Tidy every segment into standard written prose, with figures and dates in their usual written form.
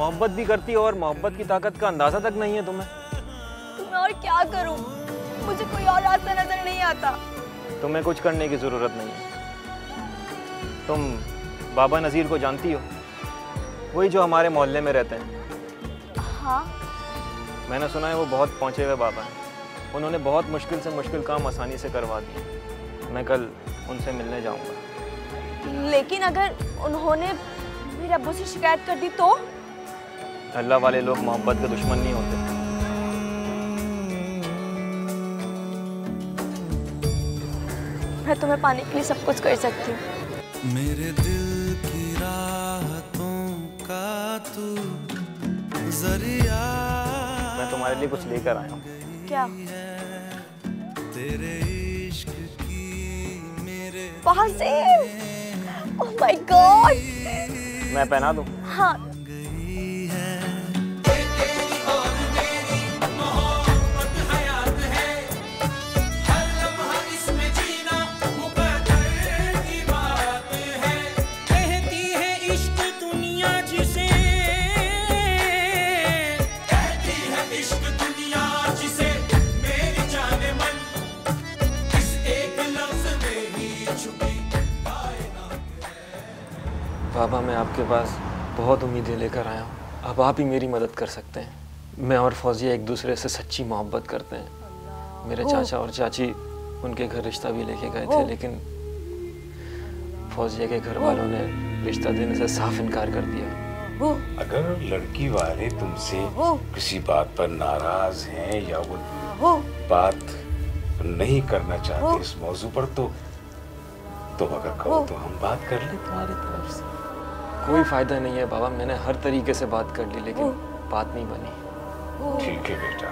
मोहब्बत भी करती हो और मोहब्बत की ताकत का अंदाजा तक नहीं है तुम्हें। मैं और क्या करूं? मुझे कोई और रास्ता नजर नहीं आता। तुम्हें कुछ करने की जरूरत नहीं है। तुम बाबा नज़ीर को जानती हो? वही जो हमारे मोहल्ले में रहते हैं। हाँ। मैंने सुना है वो बहुत पहुँचे हुए बाबा हैं। उन्होंने बहुत मुश्किल से मुश्किल काम आसानी से करवा दिए। मैं कल उनसे मिलने जाऊंगा। लेकिन अगर उन्होंने मेरे अब्बू से शिकायत कर दी तो? अल्लाह वाले लोग मोहब्बत के दुश्मन नहीं होते। मैं तुम्हें पाने के लिए सब कुछ कर सकती हूँ। मेरे दिल की राहतों का तू जरिया। मैं तुम्हारे लिए कुछ लेकर आया हूँ। क्या? तेरे इश्क की मेरे ओह माय गॉड। मैं पहना दूँ? हाँ। बाबा, मैं आपके पास बहुत उम्मीदें लेकर आया हूँ। अब आप ही मेरी मदद कर सकते हैं। मैं और फौजिया एक दूसरे से सच्ची मोहब्बत करते हैं। मेरे चाचा और चाची उनके घर रिश्ता भी लेके गए थे, लेकिन फौजिया के घर वालों ने रिश्ता देने से साफ इनकार कर दिया। अगर लड़की वाले तुमसे किसी बात पर नाराज हैं या वो बात नहीं करना चाहते इस मौजू पर, तो अगर कहो तो हम बात कर ले तुम्हारी तरफ से। कोई फायदा नहीं है बाबा, मैंने हर तरीके से बात कर ली लेकिन बात नहीं बनी। ठीक है बेटा,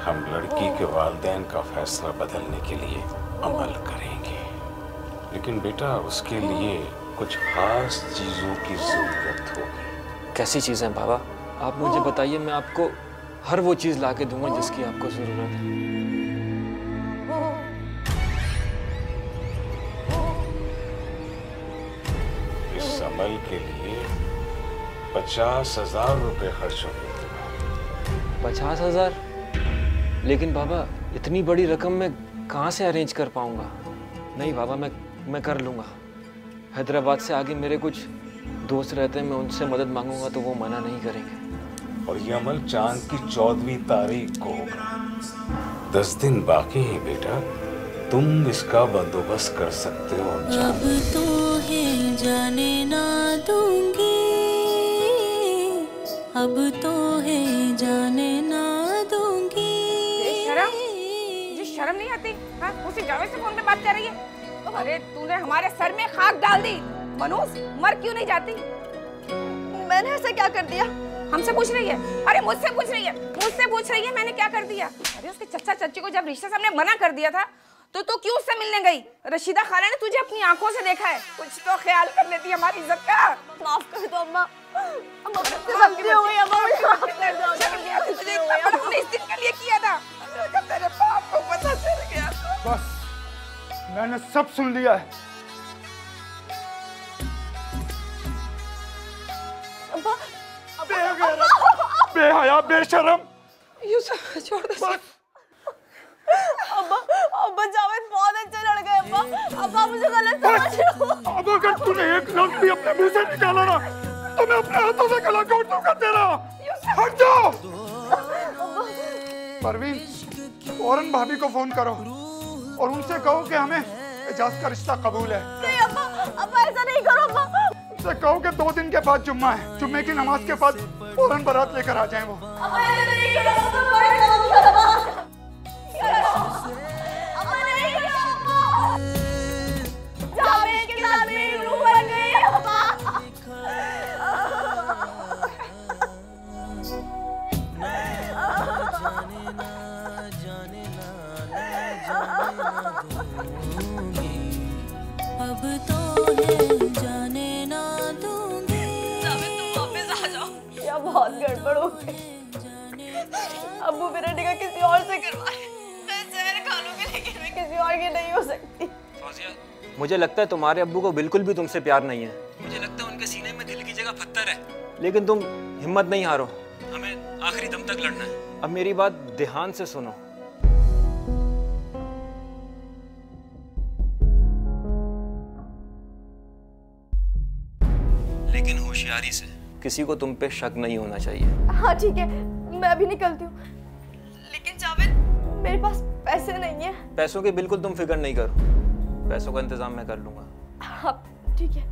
हम लड़की के वालिदैन का फैसला बदलने के लिए अमल करेंगे, लेकिन बेटा उसके लिए कुछ खास चीजों की जरूरत होगी। कैसी चीजें बाबा? आप मुझे बताइए, मैं आपको हर वो चीज ला के दूंगा जिसकी आपको जरूरत है। इस अमल के लिए 50,000 रुपए खर्च होंगे। 50,000? लेकिन बाबा इतनी बड़ी रकम मैं कहाँ से अरेंज कर पाऊंगा? नहीं बाबा, मैं कर लूँगा। हैदराबाद से आगे मेरे कुछ दोस्त रहते हैं, मैं उनसे मदद मांगूंगा तो वो मना नहीं करेंगे। और ये अमल चांद की 14वीं तारीख को होगा। 10 दिन बाकी हैं बेटा, तुम इसका बंदोबस्त कर सकते हो। अब तो है जाने ना दूंगी, अब तो है जाने ना दूंगी। शर्म नहीं आती? हाँ, उसी जावेद से फोन पे बात कर रही है। अरे तूने हमारे सर में खाक डाल दी। मनूस, मर क्यों नहीं जाती? मैंने ऐसा क्या कर दिया? हमसे पूछ रही है? अरे मुझसे पूछ रही है, मुझसे पूछ रही है मैंने क्या कर दिया? अरे उसके चचा चाची को जब रिश्ते सामने मना कर दिया था तो तू क्यों उससे मिलने गई? रशीदा खाला ने तुझे अपनी आंखों से देखा है, कुछ तो ख्याल कर लेती हमारी इज्जत का। माफ कर दो अम्मा। अम्मा गलती हो गई अम्मा। तूने इस दिन के लिए किया था, तेरे बाप को पता चल गया। बस मैंने सब सुन लिया है। बेहया बेशरम। यूसुफ छोड़ दे। अब्बा जावेद बहुत अच्छे लड़के हैं अब्बा मुझे गलत समझ रहे हो। अब अगर तूने एक लफ्ज़ भी अपने मुंह से निकाला ना तो मैं अपने हाथों से गला काट दूंगा तेरा। हट जाओ। परवीन, फौरन भाभी को फोन करो और उनसे कहो कि हमें एजाज का रिश्ता कबूल है। नहीं अब्बा ऐसा नहीं करो अब्बा। उनसे कहो कि 2 दिन के बाद जुम्मा है, जुम्मे की नमाज के बाद फौरन बारात लेकर आ जाएं वो। अब्बा ऐसा नहीं करो अब्बा। जावेद के साथ मेरी रूह बन गई अब्बा। अब तो है जाने ना दूंगी। जावेद तुम वापस आ जाओ। या बहुत गड़बड़ हो गई। अब्बू मेरा निकाह किसी और से करवाए। मैं जहर खा लूंगी लेकिन मैं किसी और की नहीं हो सकती। मुझे लगता है तुम्हारे अब्बू को बिल्कुल भी तुमसे प्यार नहीं है। मुझे लगता है उनके सीने में दिल की जगह पत्थर है। लेकिन तुम हिम्मत नहीं हारो, हमें आखिरी दम तक लड़ना है। अब मेरी बात ध्यान से सुनो। लेकिन होशियारी से, किसी को तुम पे शक नहीं होना चाहिए। हाँ ठीक है, मैं अभी निकलती हूँ। लेकिन जावेद, मेरे पास पैसे नहीं है। पैसों की बिल्कुल तुम फिक्र नहीं करो, पैसों का इंतजाम मैं कर लूंगा। हाँ ठीक है।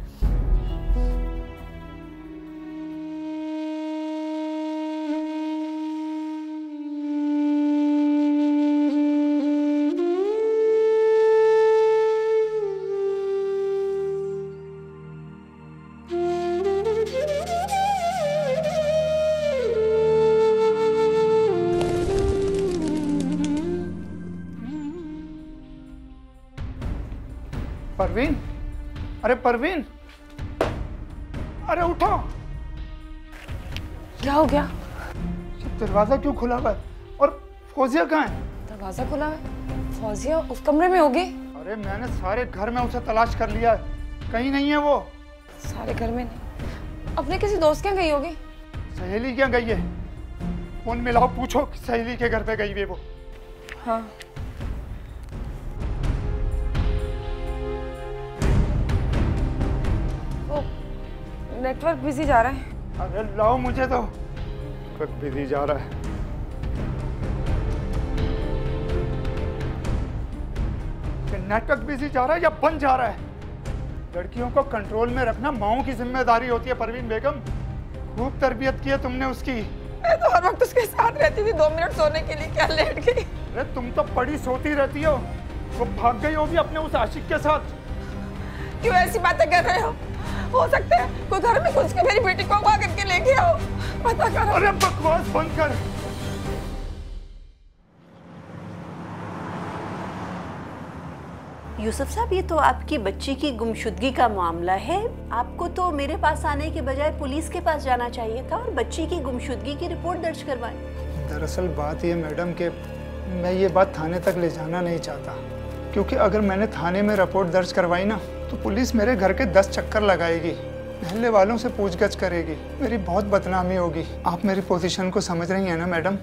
परवीन, अरे परवीन, अरे उठो। क्या हो गया? दरवाजा क्यों खुला हुआ है? और फौजिया कहाँ है? दरवाजा खुला है? फौजिया उस कमरे में होगी। अरे मैंने सारे घर में उसे तलाश कर लिया है, कहीं नहीं है वो। सारे घर में नहीं? अपने किसी दोस्त के यहाँ गई होगी। सहेली क्या गई है? फोन मिलाओ, पूछो कि सहेली के घर पे गई है वो। हाँ। नेटवर्क बिजी जा रहा है। अरे लाओ मुझे तो। नेटवर्क बिजी जा रहा है। नेटवर्क बिजी जा रहा है या बंद जा रहा है? लड़कियों को कंट्रोल में रखना माओं की जिम्मेदारी होती है परवीन बेगम। खूब तरबियत की है तुमने उसकी। मैं तो हर वक्त उसके साथ रहती थी, 2 मिनट सोने के लिए क्या लेट गई। अरे तुम तो बड़ी सोती रहती हो। वो भाग गई होगी अपने उस आशिक के साथ। क्यों ऐसी बातें कर रहे हो सकता है कोई घर में घुस के मेरी बेटी को अगवा करके ले गया हो। पता करो। अरे बकवास बंद कर। यूसुफ साहब, ये तो आपकी बच्ची की गुमशुदगी का मामला है। आपको तो मेरे पास आने के बजाय पुलिस के पास जाना चाहिए था और बच्ची की गुमशुदगी की रिपोर्ट दर्ज करवाएं। दरअसल बात ये मैडम कि मैं ये बात थाने तक ले जाना नहीं चाहता, क्योंकि अगर मैंने थाने में रिपोर्ट दर्ज करवाई ना तो पुलिस मेरे घर के 10 चक्कर लगाएगी, मोहल्ले वालों से पूछगछ करेगी, मेरी बहुत बदनामी होगी। आप मेरी पोजीशन को समझ रही हैं ना मैडम?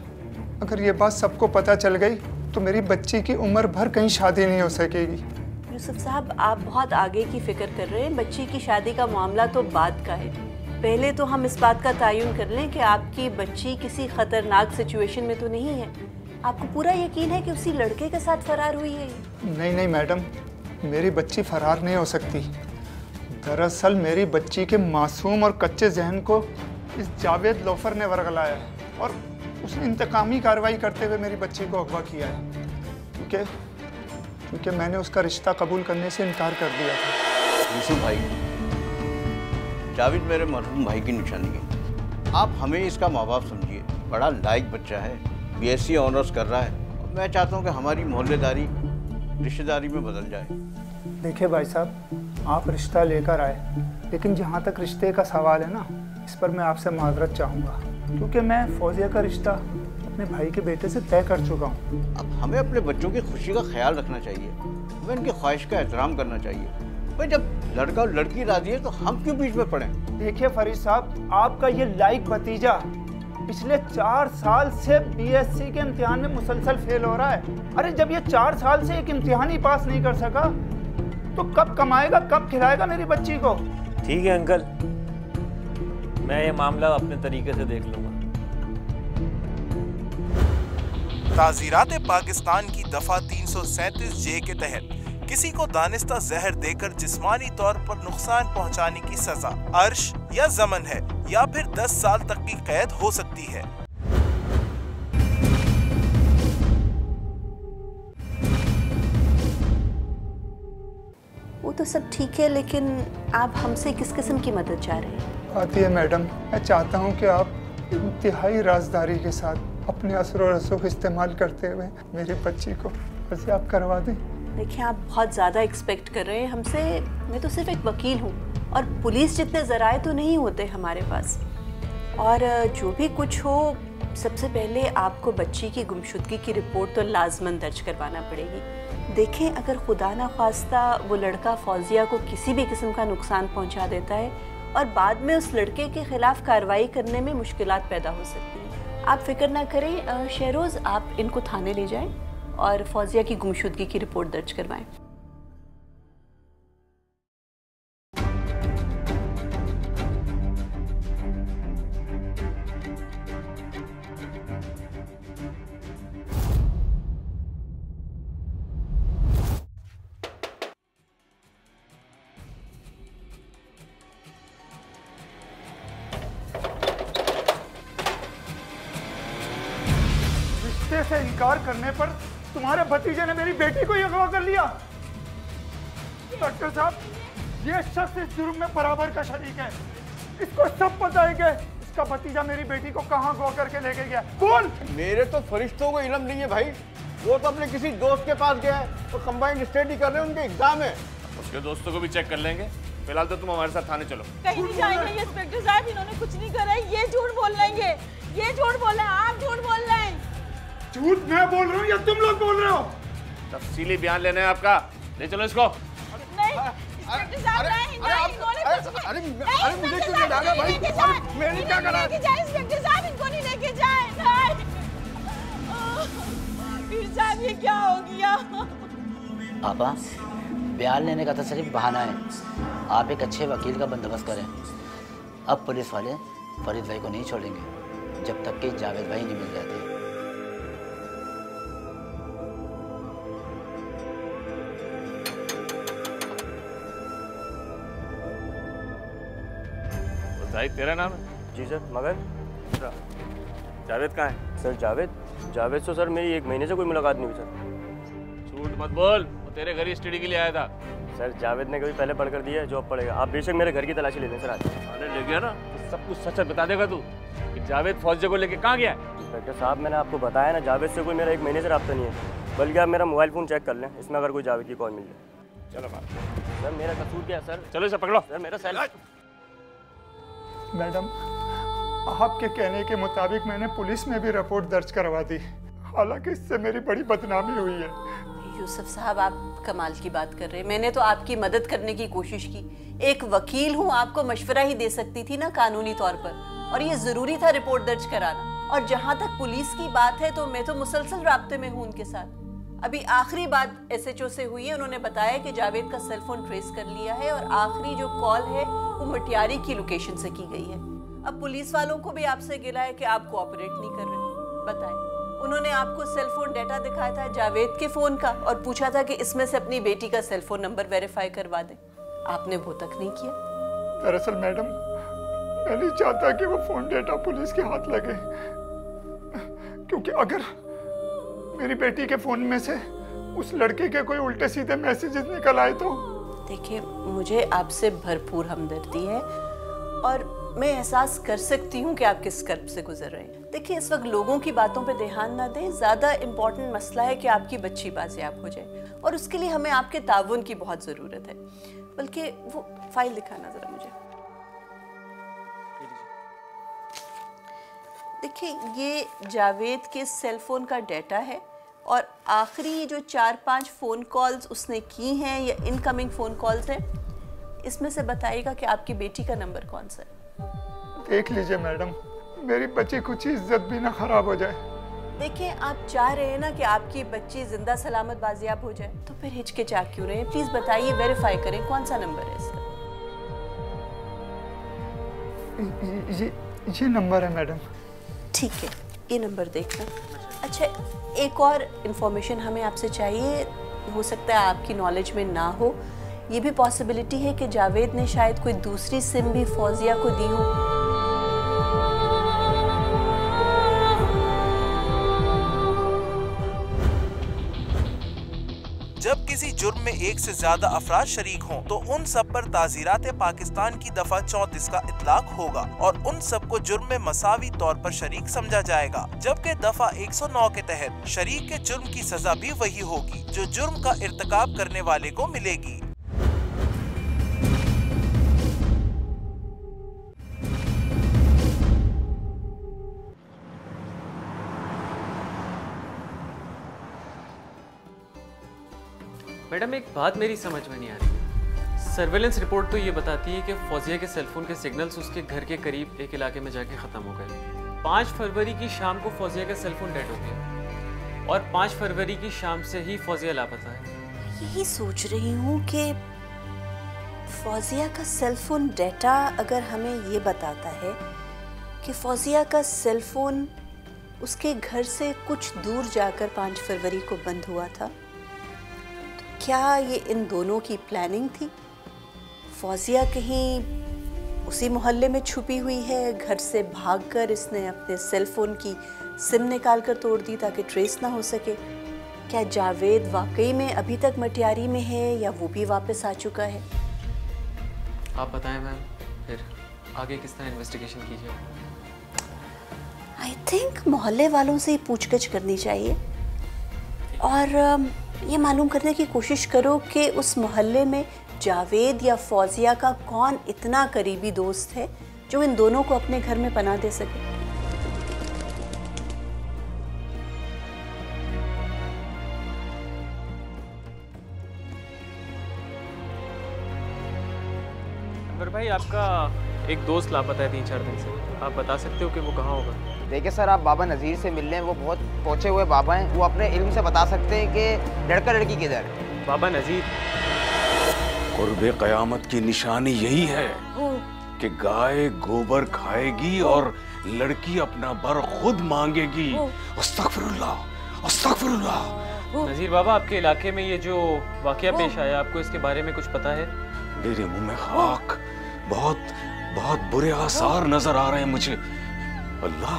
अगर ये बात सबको पता चल गई तो मेरी बच्ची की उम्र भर कहीं शादी नहीं हो सकेगी। यूसुफ साहब, आप बहुत आगे की फिक्र कर रहे हैं। बच्ची की शादी का मामला तो बाद का है। पहले तो हम इस बात का तयन कर लें कि आपकी बच्ची किसी खतरनाक सिचुएशन में तो नहीं है। आपको पूरा यकीन है कि उसी लड़के के साथ फरार हुई है? नहीं नहीं मैडम, मेरी बच्ची फरार नहीं हो सकती। दरअसल मेरी बच्ची के मासूम और कच्चे जहन को इस जावेद लोफर ने वरगलाया है और उसने इंतकामी कार्रवाई करते हुए मेरी बच्ची को अगवा किया है, क्योंकि मैंने उसका रिश्ता कबूल करने से इनकार कर दिया था। यूसुफ भाई, जावेद मेरे मरहूम भाई की निशानी है। आप हमें इसका माँ बाप समझिए। बड़ा लायक बच्चा है, BSc ऑनर्स कर रहा है। मैं चाहता हूँ कि हमारी मोहल्लेदारी रिश्तेदारी में बदल जाए। देखिए भाई साहब, आप रिश्ता लेकर आए, लेकिन जहाँ तक रिश्ते का सवाल है ना, इस पर मैं आपसे माजरत चाहूँगा, क्योंकि मैं फौजिया का रिश्ता अपने भाई के बेटे से तय कर चुका हूँ। अब हमें अपने बच्चों की खुशी का ख्याल रखना चाहिए, हमें उनकी ख्वाहिश का एहतराम करना चाहिए। भाई जब लड़का और लड़की राजी है तो हम क्यों बीच में पड़े? देखिए फरीद साहब, आपका ये लायक भतीजा पिछले 4 साल से BSc के इम्तिहान में मुसलसल फेल हो रहा है। अरे जब ये 4 साल से एक इम्तिहान ही पास नहीं कर सका तो कब कमाएगा, कब खिलाएगा मेरी बच्ची को? ठीक है अंकल, मैं ये मामला अपने तरीके से देख लूंगा। ताज़ीरात पाकिस्तान की दफा 337 जे के तहत किसी को दानिस्ता जहर देकर जिस्मानी तौर पर नुकसान पहुंचाने की सजा अर्श या ज़मन है या फिर 10 साल तक की कैद हो सकती है। वो तो सब ठीक है, लेकिन आप हमसे किस किस्म की मदद चाह रहे हैं? आती है मैडम, मैं चाहता हूँ कि आप इंतहाई राजदारी के साथ अपने असर और रसूख इस्तेमाल करते हुए मेरी बच्ची को वैसे आप करवा दें। देखिए, आप बहुत ज़्यादा एक्सपेक्ट कर रहे हैं हमसे। मैं तो सिर्फ एक वकील हूँ और पुलिस जितने ज़राए तो नहीं होते हमारे पास। और जो भी कुछ हो, सबसे पहले आपको बच्ची की गुमशुदगी की रिपोर्ट तो लाजमन दर्ज करवाना पड़ेगी। देखें, अगर खुदा ना ख्वास्ता वो लड़का फौजिया को किसी भी किस्म का नुकसान पहुंचा देता है और बाद में उस लड़के के खिलाफ कार्रवाई करने में मुश्किलात पैदा हो सकती हैं। आप फिक्र ना करें शहरोज़, आप इनको थाने ले जाएं और फौजिया की गुमशुदगी की रिपोर्ट दर्ज करवाएं। से इनकार करने पर तुम्हारे भतीजे ने मेरी बेटी को ही अगवा कर लिया। डॉक्टर साहब, ये शख्स इस जुर्म में बराबर का शरीक है। इसको सब पता है कि इसका भतीजा मेरी बेटी को कहां अगवा करके लेके गया। कौन? मेरे तो फरिश्तों को इल्म नहीं है भाई, वो तो अपने किसी दोस्त के पास गया है, तो कंबाइंड स्टडी कर रहे हैं, उनके एग्जाम है। उसके दोस्तों को भी चेक कर लेंगे। फिलहाल तो तुम हमारे साथ थाने चलो। कहीं नहीं जाएंगे इंस्पेक्टर साहब, इन्होंने कुछ नहीं करा है, ये झूठ बोल रहे हैं, ये झूठ बोल रहे हैं, आप झूठ बोल रहे हैं। झूठ मैं बोल रहा हूँ या तुम लोग बोल रहे हो? तफसीली बयान लेना है आपका, ले चलो इसको। नहीं इंस्पेक्टर साहब, नहीं इन्होंने अरे मुझे क्यों नहीं डाला भाई? मैंने क्या करा? इंस्पेक्टर साहब, इनको नहीं लेके जाए। पीर साहब, ये क्या हो गया? पापा, बयान लेने का तो सिर्फ बहाना है। आप एक अच्छे वकील का बंदोबस्त करें। अब पुलिस वाले फरीद भाई को नहीं छोड़ेंगे जब तक कि जावेद भाई नहीं मिल जाते। भाई तेरा नाम है? जी सर। मगर जावेद कहाँ है? सर जावेद तो सर मेरी 1 महीने से कोई मुलाकात नहीं हुई सर। झूठ मत बोल, वो तेरे घर ही स्टडी के लिए आया था। सर जावेद ने कभी पहले पढ़ कर दिया है, जॉब पड़ेगा। आप बेशक मेरे घर की तलाशी ले लें सर। आज थाने ले गया ना तो सब कुछ सच बता देगा तू कि जावेद फौजिया को लेके कहाँ गया है? इंस्पेक्टर साहब, मैंने आपको बताया ना, जावेद से कोई मेरा 1 महीने से रब्ता नहीं है। बल्कि आप मेरा मोबाइल फ़ोन चेक कर लें, इसमें अगर कोई जावेद की कॉल मिल जाए। चलो सर मेरा कसूर क्या है सर? चलो इसे पकड़ो। सर मेरा सेल। मैडम, आपके कहने के मुताबिक मैंने पुलिस में भी रिपोर्ट दर्ज करवा दी, हालांकि इससे मेरी बड़ी बदनामी हुई है। यूसुफ साहब, आप कमाल की बात कर रहे हैं। मैंने तो आपकी मदद करने की कोशिश की। एक वकील हूँ, आपको मशवरा ही दे सकती थी ना कानूनी तौर पर, और ये ज़रूरी था रिपोर्ट दर्ज कराना। और जहाँ तक पुलिस की बात है तो मैं तो मुसलसल राब्ते में हूँ उनके साथ। अभी आखिरी बात SHO से हुई है, उन्होंने बताया कि जावेद का सेल फोन ट्रेस कर लिया है और आखिरी जो कॉल है वो मटियारी की लोकेशन से की गई है। अब पुलिस वालों को भी आपसे गिला है कि आप कोऑपरेट नहीं कर रहे। बताएं, उन्होंने आपको सेल फोन डाटा दिखाया था जावेद के फोन का और पूछा था कि इसमें से अपनी बेटी का सेल फोन नंबर वेरीफाई करवा दें। आपने वो तक नहीं किया। दरअसल मैडम, मैं नहीं चाहता कि वो फोन डाटा पुलिस के हाथ लगे, क्योंकि अगर मेरी बेटी के फोन में से उस लड़के के कोई उल्टे सीधे मैसेजेस निकल आए तो। देखिए, मुझे आपसे भरपूर हमदर्दी है और मैं एहसास कर सकती हूँ कि आप किस कर्ब से गुजर रहे हैं। देखिए, इस वक्त लोगों की बातों पे ध्यान ना दें। ज़्यादा इम्पोर्टेंट मसला है कि आपकी बच्ची बाजियाब हो जाए और उसके लिए हमें आपके ताउन की बहुत ज़रूरत है। बल्कि वो फाइल दिखाना ज़रा मुझे। देखिए, ये जावेद के सेल फोन का डाटा है और आखिरी जो 4-5 फ़ोन कॉल्स उसने की हैं या इनकमिंग फ़ोन कॉल्स हैं, इसमें से बताइएगा कि आपकी बेटी का नंबर कौन सा है। देख लीजिए मैडम, मेरी बच्ची कुछ इज्जत भी ना खराब हो जाए। देखिए, आप चाह रहे हैं ना कि आपकी बच्ची जिंदा सलामत बाजियाब हो जाए, तो फिर हिचकिचा क्यों रहे हैं? प्लीज बताइए, वेरीफाई करें कौन सा नंबर है इसका। ये नंबर है मैडम। ठीक है, ये नंबर देखना। अच्छा, एक और इन्फॉर्मेशन हमें आपसे चाहिए, हो सकता है आपकी नॉलेज में ना हो। ये भी पॉसिबिलिटी है कि जावेद ने शायद कोई दूसरी सिम भी फौजिया को दी हो। जब किसी जुर्म में एक से ज्यादा अफराद शरीक हों तो उन सब पर ताज़ीरात पाकिस्तान की दफा 34 का इतलाक होगा और उन सब को जुर्म में मसावी तौर पर शरीक समझा जाएगा, जबकि दफा 109 के तहत शरीक के जुर्म की सजा भी वही होगी जो जुर्म का इर्तिकाब करने वाले को मिलेगी। मैडम, एक बात मेरी समझ में नहीं आ रही। सर्वेलेंस रिपोर्ट तो ये बताती है कि फौजिया के सेलफोन के सिग्नल्स उसके घर के करीब एक इलाके में जाके ख़त्म हो गए। 5 फरवरी की शाम को फौजिया का सेलफोन डेड हो गया और 5 फरवरी की शाम से ही फौजिया लापता है। यही सोच रही हूँ कि फौजिया का सेलफोन डेटा अगर हमें ये बताता है कि फौजिया का सेलफोन उसके घर से कुछ दूर जाकर 5 फरवरी को बंद हुआ था, तो क्या ये इन दोनों की प्लानिंग थी? फौजिया कहीं उसी मोहल्ले में छुपी हुई है, घर से भागकर इसने अपने सेलफोन की सिम निकाल कर तोड़ दी ताकि ट्रेस ना हो सके। क्या जावेद वाकई में अभी तक मटियारी में है या वो भी वापस आ चुका है? आप बताएं मैम, फिर आगे किस तरह इन्वेस्टिगेशन कीजिए? आई थिंक मोहल्ले वालों से ही पूछगछ करनी चाहिए और ये मालूम करने की कोशिश करो कि उस मोहल्ले में जावेद या फौजिया का कौन इतना करीबी दोस्त है जो इन दोनों को अपने घर में पनाह दे सके। अनवर भाई, आपका एक दोस्त लापता है 3-4 दिन से, आप बता सकते हो कि वो कहाँ होगा? देखिए सर, आप बाबा नज़ीर से मिल लें, वो बहुत पहुँचे हुए बाबा हैं, वो अपने इल्म से बता सकते हैं कि लड़का लड़की किधर है। बाबा नज़ीर? कुर्बे क़यामत की निशानी यही है कि गाय गोबर खाएगी और लड़की अपना बर खुद मांगेगी। अस्तगफिरुल्लाह, अस्तगफिरुल्लाह। नज़ीर बाबा, आपके इलाके में ये जो वाक़या पेश आया, आपको इसके बारे में कुछ पता है? मेरे मुंह में खाक, बहुत बहुत बुरे आसार नजर आ रहे हैं मुझे। अल्लाह,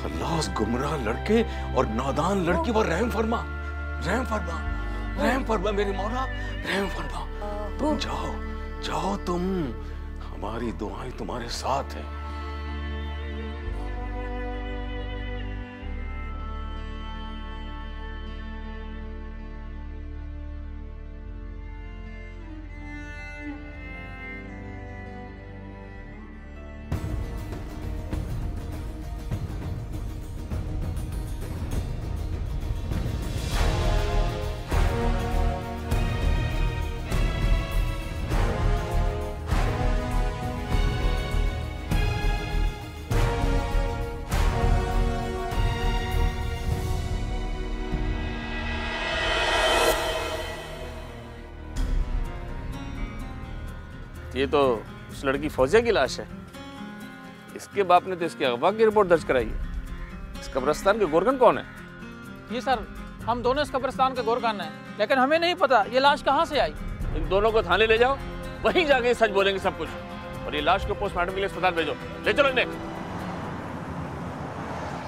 अल्लाह उस गुमराह लड़के और नादान लड़की पर रहम फरमा, रहम फरमा, रहम फरमा मेरे मौला, रहम फरमा। तुम जाओ, जाओ तुम, हमारी दुआएं तुम्हारे साथ हैं। ये तो उस लड़की फौजिया की लाश है। इसके बाप ने तो इसके अगवा की रिपोर्ट दर्ज कराई है। इस कब्रिस्तान के गोरगन कौन है? जी सर, हम दोनों इस कब्रिस्तान के गोरगन हैं, लेकिन हमें नहीं पता ये लाश कहाँ से आई। इन दोनों को थाने ले जाओ, वहीं जाके सच बोलेंगे सब कुछ, और ये लाश को पोस्टमार्टम के लिए अस्पताल भेजो। ले चलो इन्हें।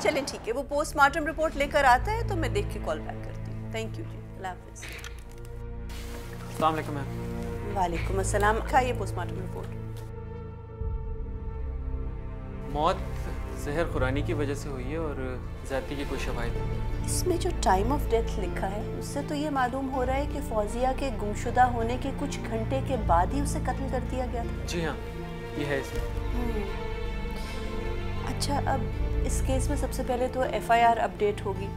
चलें ठीक है, वो पोस्टमार्टम रिपोर्ट लेकर आता है तो मैं देख के कॉल बैक करती हूँ। थैंक यू जी, अल्लाह हाफिज़। अस्सलाम वालेकुम मैम। वालेकुम अस्सलाम। खाइए पोस्टमार्टम रिपोर्ट। मौत जहर खुरानी की वजह से हुई है और ज़्यादती की कोई शवाहिद नहीं। इसमें जो टाइम ऑफ डेथ लिखा है उससे तो ये मालूम हो रहा है कि फौजिया के गुमशुदा होने के कुछ घंटे के बाद ही उसे कत्ल कर दिया गया था। जी हाँ, ये है इसमें। अच्छा, अब इस केस में सबसे पहले तो FIR अपडेट होगी।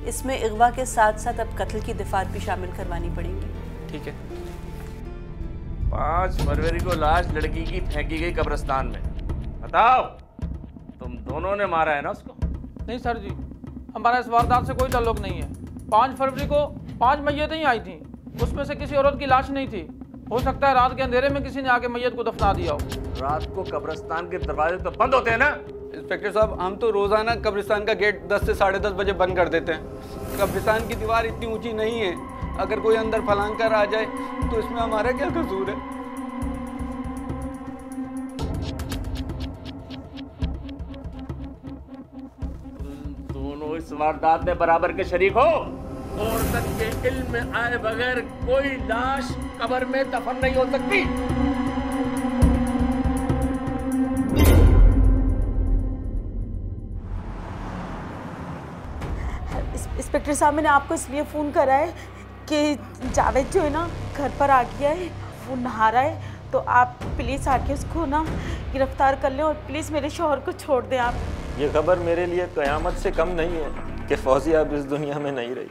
इसमें अगवा के साथ साथ अब कत्ल की दफात भी शामिल करवानी पड़ेगी। ठीक है। 5 फरवरी को लाश लड़की की फेंकी गई कब्रिस्तान में। बताओ, तुम दोनों ने मारा है ना उसको? नहीं सर जी, हमारा इस वारदात से कोई ताल्लुक नहीं है। 5 फरवरी को 5 मैयतें ही आई थी, उसमें से किसी औरत की लाश नहीं थी। हो सकता है रात के अंधेरे में किसी ने आके मैयत को दफना दिया हो। रात को कब्रिस्तान के दरवाजे तो बंद होते हैं ना? इंस्पेक्टर साहब, हम तो रोजाना कब्रिस्तान का गेट 10 से 10:30 बजे बंद कर देते हैं। कब्रिस्तान की दीवार इतनी ऊंची नहीं है, अगर कोई अंदर फलांग कर आ जाए तो इसमें हमारा क्या कसूर है? दोनों इस वारदात में बराबर के शरीक हो। औरतन के इल्म में आए बगैर कोई लाश कब्र में दफन नहीं हो सकती। इंस्पेक्टर साहब, मैंने आपको इसलिए फ़ोन करा है कि जावेद जो है ना घर पर आ गया है, वो नहा रहा है, तो आप प्लीज़ आके उसको ना गिरफ्तार कर लें और प्लीज़ मेरे शौहर को छोड़ दें आप। ये खबर मेरे लिए क़यामत से कम नहीं है कि फौजिया अब इस दुनिया में नहीं रही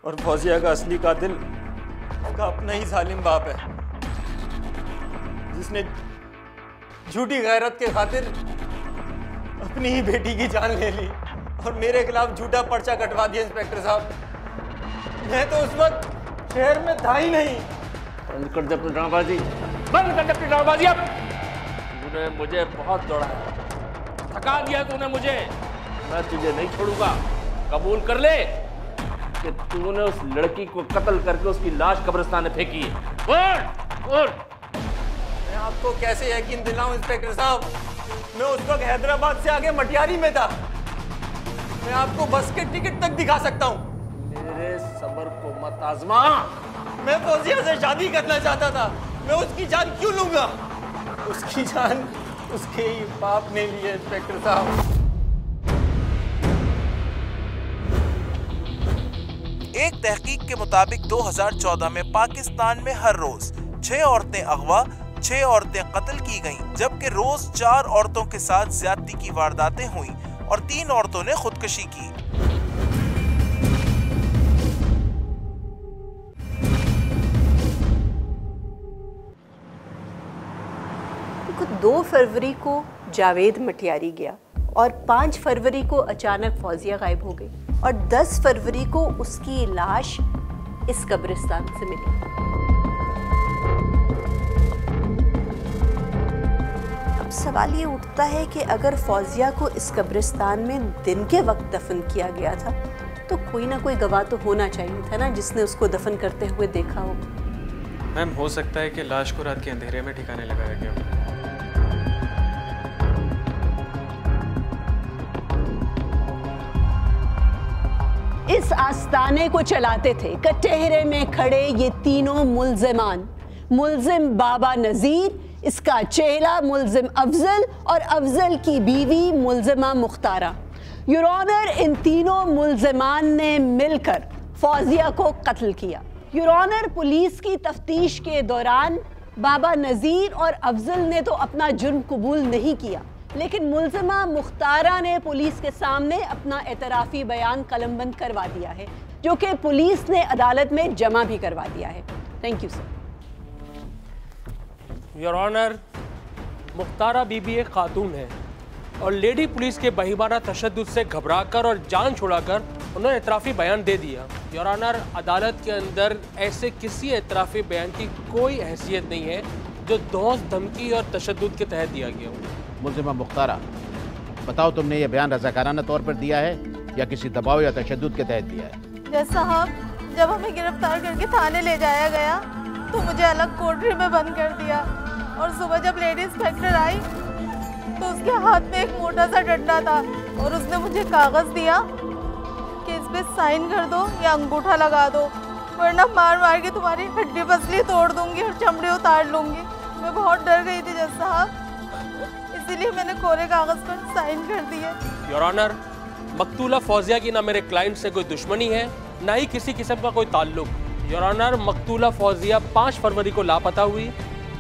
और फौजिया का असली कातिल उसका अपना ही जालिम बाप है। जिसने झूठी गैरत के खातिर अपनी ही बेटी की जान ले ली और मेरे खिलाफ झूठा पर्चा कटवा दिया। इंस्पेक्टर साहब, मैं तो उस वक्त शहर में था ही नहीं। बंद कर दे अपनी ड्रामाबाजी, बंद कर दे अपनी ड्रामाबाजी। अब तूने मुझे बहुत दौड़ाया, थका दिया तूने मुझे। मैं तुझे नहीं छोड़ूंगा। कबूल कर ले कि तूने उस लड़की को कत्ल करके उसकी लाश कब्रिस्तान में फेंकी है। और मैं आपको कैसे यकीन दिलाऊं इंस्पेक्टर साहब, मैं उस वक्त हैदराबाद से आगे मटियारी में था। मैं आपको बस के टिकट तक दिखा सकता हूं। मेरे सब्र को मत आजमा। मैं फौजिया से शादी करना चाहता था, मैं उसकी जान क्यों लूंगा? उसकी जान उसके ही बाप ने ली है इंस्पेक्टर साहब। एक तहकीक के मुताबिक 2014 में पाकिस्तान में हर रोज 6 औरतें अगवा, 6 औरतें कत्ल की गईं, जबकि रोज 4 औरतों के साथ ज्यादती की वारदातें हुई और 3 औरतों ने खुदकुशी की। देखो, 2 फरवरी को जावेद मटियारी गया और 5 फरवरी को अचानक फौजिया गायब हो गई और 10 फरवरी को उसकी लाश इस कब्रिस्तान से मिली। अब सवाल ये उठता है कि अगर फौजिया को इस कब्रिस्तान में दिन के वक्त दफन किया गया था तो कोई ना कोई गवाह तो होना चाहिए था ना, जिसने उसको दफन करते हुए देखा हो। मैम, हो सकता है कि लाश को रात के अंधेरे में ठिकाने लगाया गया हो। इस आस्ताने को चलाते थे कटहरे में खड़े ये तीनों मुल्जिमान, मुल्जिम बाबा नज़ीर, इसका चेला मुल्जिम अफजल और अफजल की बीवी मुल्जिमा मुख्तारा। योर ऑनर, इन तीनों मुल्जिमान ने मिलकर फौजिया को कत्ल किया। योर ऑनर, पुलिस की तफ्तीश के दौरान बाबा नज़ीर और अफजल ने तो अपना जुर्म कबूल नहीं किया, लेकिन मुल्जिमा मुख्तारा ने पुलिस के सामने अपना एतराफ़ी बयान कलमबंद करवा दिया है, जो कि पुलिस ने अदालत में जमा भी करवा दिया है। Thank you sir. Your honour, Mukhtara Bibi एक खातून है और लेडी पुलिस के बहिमाना तशद्दुद से घबराकर और जान छुड़ाकर उन्होंने एतराफ़ी बयान दे दिया। योर ऑनर, अदालत के अंदर ऐसे किसी एतराफ़ी बयान की कोई हैसियत नहीं है जो धौंस, धमकी और तशद्दुद के तहत दिया गया हो। मुल्जिमा मुख्तारा, बताओ, तुमने ये बयान रज़ाकाराना तौर पर दिया है या किसी दबाव या तशद्दुद के तहत दिया है? जज साहब, जब हमें गिरफ्तार करके थाने ले जाया गया तो मुझे अलग कोठरी में बंद कर दिया और सुबह जब लेडी इंस्पेक्टर आई तो उसके हाथ में एक मोटा सा डंडा था और उसने मुझे कागज़ दिया कि इस पे साइन कर दो या अंगूठा लगा दो, वरना मार मार के तुम्हारी हड्डी पसली तोड़ दूंगी और चमड़े उतार लूंगी। मैं बहुत डर गई थी जज साहब, इसीलिए मैंने कोरे कागज पर साइन कर दिए। योर ऑनर, मकतूला फौजिया की ना मेरे क्लाइंट से कोई दुश्मनी है, ना ही किसी किस्म का कोई ताल्लुक। योर ऑनर, मकतूला फौजिया 5 फरवरी को लापता हुई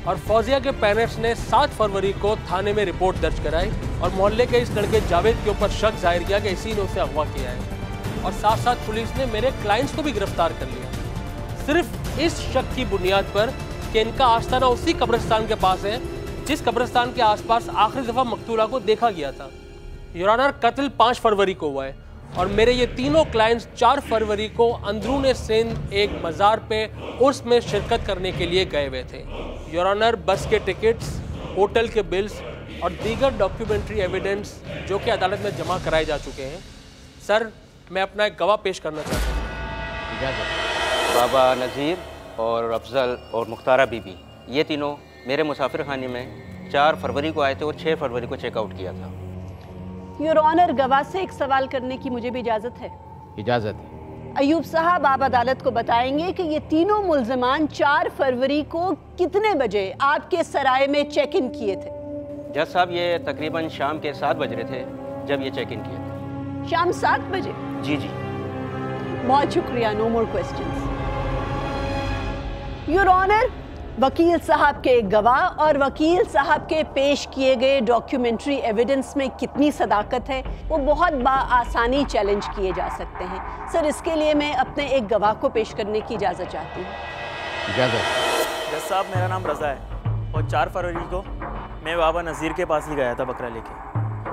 और फौजिया के पेरेंट्स ने 7 फरवरी को थाने में रिपोर्ट दर्ज कराई और मोहल्ले के इस लड़के जावेद के ऊपर शक जाहिर किया कि इसी ने उसे अगवा किया है और साथ साथ पुलिस ने मेरे क्लाइंट्स को भी गिरफ्तार कर लिया, सिर्फ इस शक की बुनियाद पर कि इनका आस्ताना उसी कब्रिस्तान के पास है जिस कब्रिस्तान के आसपास आखिरी दफ़ा मकतूला को देखा गया था। योर ऑनर, कत्ल 5 फरवरी को हुआ है और मेरे ये तीनों क्लाइंट्स 4 फरवरी को अंदरूने सिंध एक मज़ार पे उर्स में शिरकत करने के लिए गए हुए थे। योर ऑनर, बस के टिकट्स, होटल के बिल्स और दीगर डॉक्यूमेंट्री एविडेंस जो कि अदालत में जमा कराए जा चुके हैं। सर, मैं अपना एक गवाह पेश करना चाहता हूँ। बाबा नज़ीर और अफजल और मुख्तारा बीबी, ये तीनों मेरे मुसाफिर खाने में 4 फरवरी को आए थे और 6 फरवरी को चेकआउट किया था। योर ऑनर, गवाह से एक सवाल करने की मुझे भी इजाज़त है? इजाज़त है। अयूब साहब, आप अदालत को बताएंगे कि ये तीनों मुल्जिमान 4 फरवरी को कितने बजे आपके सराय में चेक इन किए थे? जज साहब, ये तकरीबन शाम के 7 बज रहे थे जब ये चेक इन किए थे। शाम 7 बजे? जी जी। बहुत शुक्रिया, no more questions. Your honour, वकील साहब के गवाह और वकील साहब के पेश किए गए डॉक्यूमेंट्री एविडेंस में कितनी सदाकत है वो बहुत आसानी चैलेंज किए जा सकते हैं। सर, इसके लिए मैं अपने एक गवाह को पेश करने की इजाज़त चाहती हूँ। इजाज़त। जज साहब, मेरा नाम रज़ा है और 4 फरवरी को मैं बाबा नज़ीर के पास ही गया था बकरा लेके,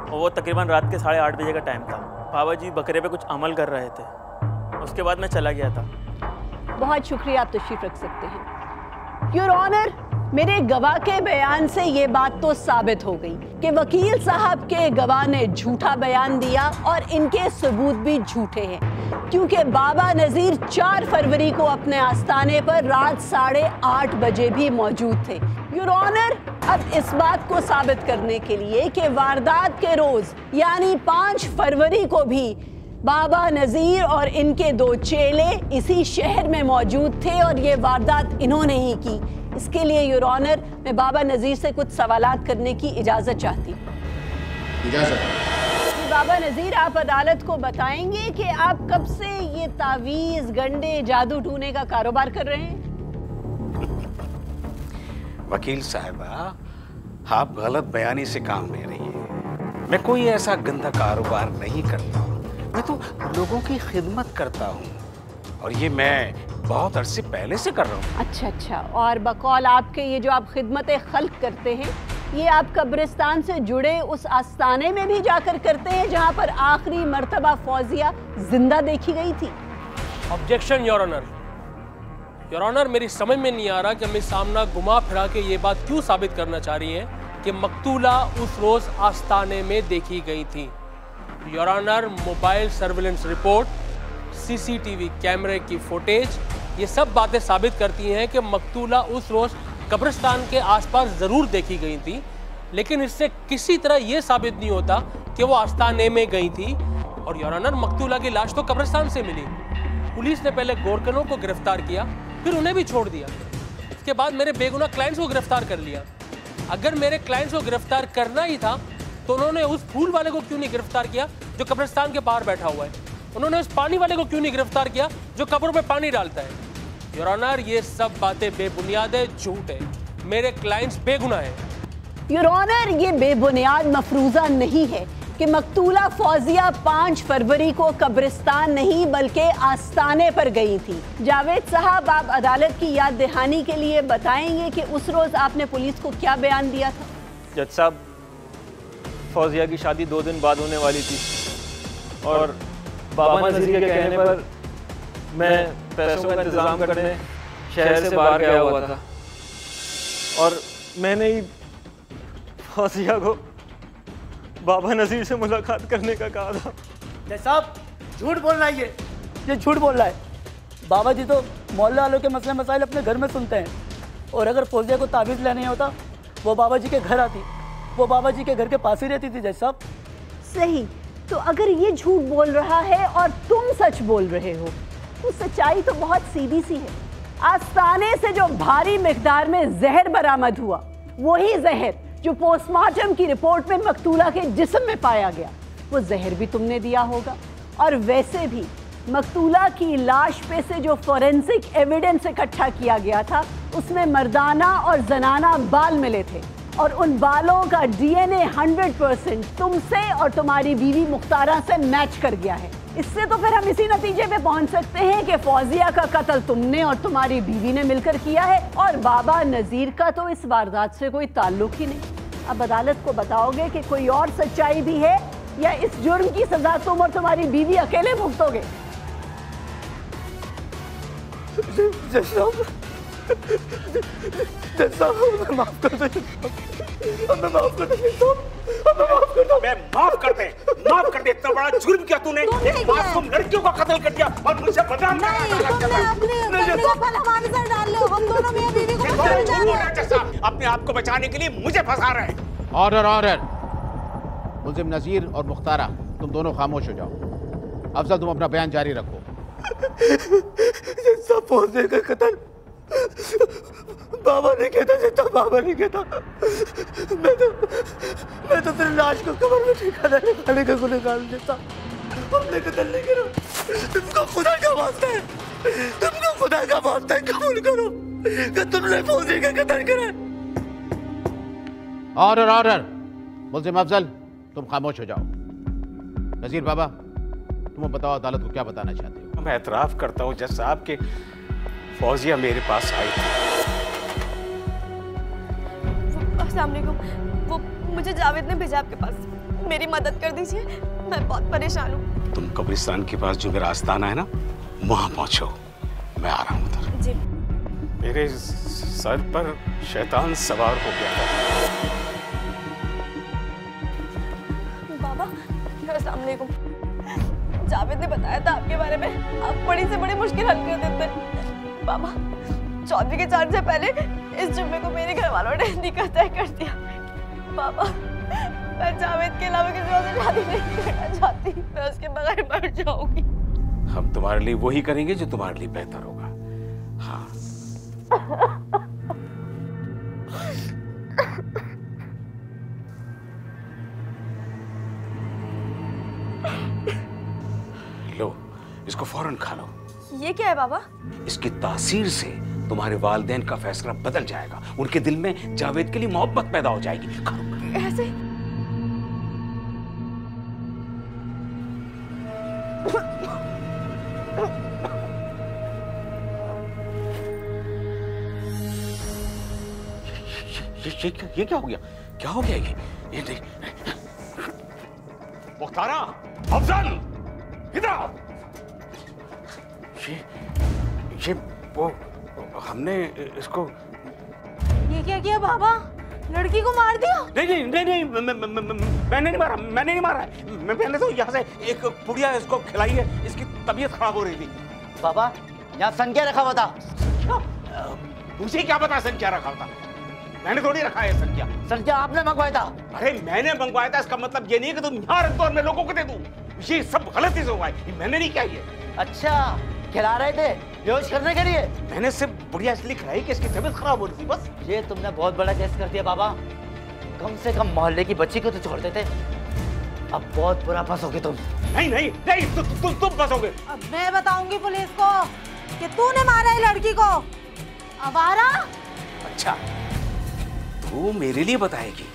और वो तकरीबन रात के 8:30 बजे का टाइम था। बाबा जी बकरे पे कुछ अमल कर रहे थे, उसके बाद मैं चला गया था। बहुत शुक्रिया, आप तशरीफ रख सकते हैं। योर ऑनर, मेरे गवाह के बयान से ये बात तो साबित हो गई कि वकील साहब के गवाह ने झूठा बयान दिया और इनके सबूत भी झूठे हैं, क्योंकि बाबा नज़ीर 4 फरवरी को अपने आस्थाने पर रात 8:30 बजे भी मौजूद थे। योर ऑनर, अब इस बात को साबित करने के लिए कि वारदात के रोज यानी 5 फरवरी को भी बाबा नज़ीर और इनके 2 चेले इसी शहर में मौजूद थे और ये वारदात इन्होंने ही की, इसके लिए योर ऑनर मैं बाबा नज़ीर से कुछ सवालात करने की इजाज़त चाहती हूँ। इजाज़त। बाबा नज़ीर, आप अदालत को बताएंगे कि आप कब से ये तावीज़, गंडे, जादू टूने का कारोबार कर रहे हैं? वकील साहिबा, आप गलत बयानी से काम ले रही हैं। मैं कोई ऐसा गंदा कारोबार नहीं करता हूँ, मैं तो लोगों की खिदमत करता हूँ, और ये मैं बहुत अरसे पहले से कर रहा हूँ। अच्छा, और बकौल आपके ये जो आप खिदमत खल्क करते हैं, ये आप कब्रिस्तान से जुड़े उस आस्थाने में भी जाकर करते हैं जहाँ पर आखिरी मर्तबा फौजिया जिंदा देखी गई थी? Objection your honour. Your honour, मेरी समझ में नहीं आ रहा कि मेरे सामना घुमा फिरा के ये बात क्यों साबित करना चाह रही हैं कि मकतूला उस रोज आस्थाने में देखी गई थी। Your honour, mobile surveillance report, CCTV कैमरे की फुटेज, ये सब बातें साबित करती हैं कि मकतूला उस रोज कब्रिस्तान के आसपास जरूर देखी गई थी, लेकिन इससे किसी तरह यह साबित नहीं होता कि वो आस्थाने में गई थी। और योर ऑनर, मकतूला की लाश तो कब्रिस्तान से मिली। पुलिस ने पहले गोरकनों को गिरफ्तार किया, फिर उन्हें भी छोड़ दिया। इसके बाद मेरे बेगुनाह क्लाइंट्स को गिरफ्तार कर लिया। अगर मेरे क्लाइंट्स को गिरफ्तार करना ही था तो उन्होंने उस फूल वाले को क्यों नहीं गिरफ्तार किया जो कब्रिस्तान के बाहर बैठा हुआ है? उन्होंने उस पानी वाले को क्यों नहीं गिरफ्तार किया जो कब्रों पे पानी डालता है? योर ऑनर, ये सब बातें बेबुनियाद है, झूठ है। मेरे क्लाइंट्स बेगुनाह हैं। योर ऑनर, ये बेबुनियाद मफरूजा नहीं है कि मकतूला फौजिया 5 फरवरी को कब्रिस्तान नहीं बल्कि आस्थाने पर गई थी। जावेद साहब, आप अदालत की याद दहानी के लिए बताएंगे कि उस रोज आपने पुलिस को क्या बयान दिया था? जज साहब, फौजिया की शादी 2 दिन बाद होने वाली थी और बाबा नज़ीर के कहने पर मैं पैसों का इंतजाम करने शहर से बाहर गया हुआ था और मैंने ही फौजिया को बाबा नज़ीर से मुलाकात करने का कहा था। जज साहब, झूठ बोल रहा है ये झूठ बोल रहा है। बाबा जी तो मोहल्ले वालों के मसले मसाइल अपने घर में सुनते हैं, और अगर फौजिया को ताबीज़ लेने होता वो बाबा जी के घर आती, वो बाबा जी के घर के पास ही रहती थी। जज साहब, सही। तो अगर ये झूठ बोल रहा है और तुम सच बोल रहे हो तो सच्चाई तो बहुत सीधी सी है। आस्थाने से जो भारी मिकदार में जहर बरामद हुआ, वही जहर जो पोस्टमार्टम की रिपोर्ट में मकतूला के जिस्म में पाया गया, वो जहर भी तुमने दिया होगा। और वैसे भी मकतूला की लाश पे से जो फोरेंसिक एविडेंस इकट्ठा किया गया था, उसमें मर्दाना और जनाना बाल मिले थे, और उन बालों का डीएनए 100% तुमसे और तुम्हारी बीवी मुख्तारा से मैच कर गया है। इससे तो फिर हम इसी नतीजे पे पहुंच सकते हैं कि फौजिया का कत्ल तुमने और तुम्हारी बीवी ने मिलकर किया है, और बाबा नज़ीर का तो इस वारदात से कोई ताल्लुक ही नहीं। अब अदालत को बताओगे कि कोई और सच्चाई भी है या इस जुर्म की सजा तुम और तुम्हारी बीवी अकेले भुगतोगे? माफ कर दे, माफ कर दे, माफ कर दे। इतना बड़ा जुर्म किया तूने, एक मासूम लड़कियों का कत्ल कर दिया और मुझसे बदनाम कर अपने आप को बचाने के लिए मुझे फंसा रहे हैं। Order, order. मुल्जिम नज़ीर और मुख्तारा, तुम दोनों खामोश हो जाओ। अफजल, तुम अपना बयान जारी रखो। सब फौजिया का कत्ल बाबा ने कहता, जितना बाबा ने कहता। मैं तो तेरी लाश को कब्र में ठिकाना लगाने का गुनहगार देता। हमने कत्ल नहीं करा। तुमको खुदा का वास्ता है, तुमको खुदा का वास्ता है, कबूल करो कि तुमने फौजी का कत्ल करा। Order, order. मुल्जिम अफजल, तुम खामोश हो जाओ। नज़ीर बाबा, तुम बताओ अदालत को क्या बताना चाहते हो? मैं एतराफ़ करता हूँ जज साहब के फौजिया मेरे पास आई थी अस्सलाम वालेकुम। वो मुझे जावेद ने भेजा आपके पास, मेरी मदद कर दीजिए, मैं बहुत परेशान हूँ। तुम कब्रिस्तान के पास जो मेरा आस्थाना है ना, वहाँ पहुँचो, मैं आ रहा हूँ उधर। जी। मेरे सर पर शैतान सवार हो गया था। बाबा, अस्सलाम वालेकुम। जावेद ने बताया था आपके बारे में, आप बड़ी से बड़ी मुश्किल हल कर देते हैं। बाबा, चौधरी के चार्ज से पहले इस जुम्मे को मेरे घर वालों ने निकाह तय कर दिया। बाबा, मैं जावेद के अलावा किसी और से शादी नहीं करना चाहती, मैं उसके बगैर मर जाऊंगी। हम तुम्हारे लिए वही करेंगे जो तुम्हारे लिए बेहतर होगा। हाँ। लो, इसको फौरन खा लो। ये क्या है बाबा? इसकी तासीर से तुम्हारे वालिदैन का फैसला बदल जाएगा, उनके दिल में जावेद के लिए मोहब्बत पैदा हो जाएगी। ऐसे? ये क्या हो गया? क्या हो गया ये देख। मुख्तारा, अफजल, इधर आओ। ये वो हमने इसको। ये क्या किया बाबा? लड़की को मार दिया? नहीं, मैंने नहीं मारा। मैंने तो यहाँ से एक पुड़िया इसको खिलाई है, इसकी तबीयत खराब हो रही थी। बाबा, यहाँ संख्या रखा हुआ था। मुझे क्या पता संख्या रखा होता? मैंने थोड़ी रखा है संख्या। संख्या आपने मंगवाया था। अरे मैंने मंगवाया था, इसका मतलब ये नहीं है कि तुम यहाँ रख दो और मैं लोगों को दे दूं। ये सब गलती से हुआ है, मैंने नहीं किया ये। अच्छा, खिला रहे थे बेहोश करने के लिए? मैंने सिर्फ बुढ़िया इसलिए खिलाई कि इसकी तबीयत खराब हो रही थी, बस। ये तुमने बहुत बड़ा केस कर दिया बाबा। कम से कम मोहल्ले की बच्ची को तो छोड़ देते। अब बहुत बुरा फंसोगे तुम। नहीं, तुम फंसोगे। अब मैं बताऊंगी पुलिस को कि तूने मारा है लड़की को। आवारा। अच्छा, तू मेरे लिए बताएगी,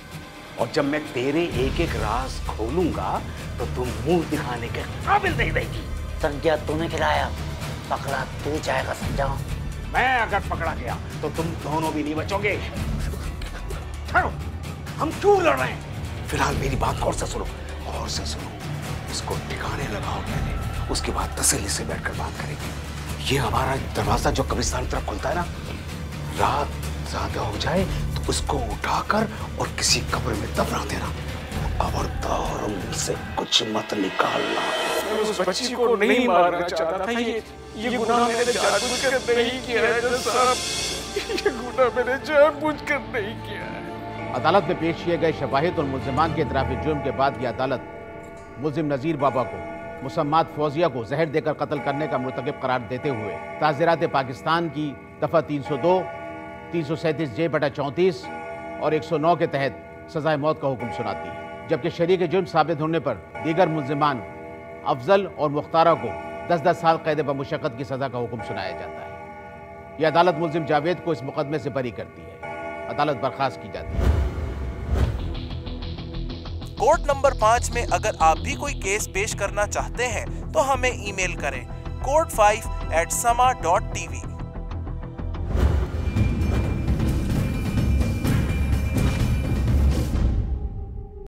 और जब मैं तेरे एक एक राज खोलूंगा तो तुम मुंह दिखाने के काबिल नहीं रहेगी। संज्ञा तूने खिलाया, पकड़ा तू जाएगा समझा। मैं अगर पकड़ा गया तो तुम दोनों भी नहीं बचोगे। चलो, हम क्यों लड़ रहे हैं? फिलहाल मेरी बात गौर से सुनो। इसको ठिकाने लगाओ पहले, उसके बाद तसल्ली से बैठकर बात करेंगे। ये हमारा दरवाजा जो कब्रिस्तान की तरफ खुलता है ना, रात ज्यादा हो जाए तो उसको उठाकर और किसी कब्र में दफना देना। खबरदार हमसे कुछ मत निकालना। मैं उस बच्ची को नहीं मारना चाहता था। ये गुनाह मैंने जानबूझकर नहीं किया है जज साहब। ये गुनाह मैंने जानबूझकर नहीं किया है। अदालत में पेश किए गए शवाहिद और मुल्जिमान के इतराफ़ जुर्म के बाद यह अदालत मुल्जिम नज़ीर बाबा को मुसम्मात फौजिया को जहर देकर कत्ल करने का मुर्तकब करार देते हुए ताज़ीरात पाकिस्तान की दफ़ा 302, 337 J/34 और 109 के तहत सज़ाए मौत का हुक्म सुनाती है। जबकि शरीक जुर्म साबित होने पर दीगर मुल्जिमान अफजल और मुख्तारा को 10-10 साल कैद बमुशक्कत की सज़ा का हुक्म सुनाया जाता है। यह अदालत मुल्जिम जावेद को इस मुकदमे से बरी करती है। अदालत बर्खास्त की जाती है। कोर्ट नंबर 5 में अगर आप भी कोई केस पेश करना चाहते हैं तो हमें ईमेल करें court5@sama.tv।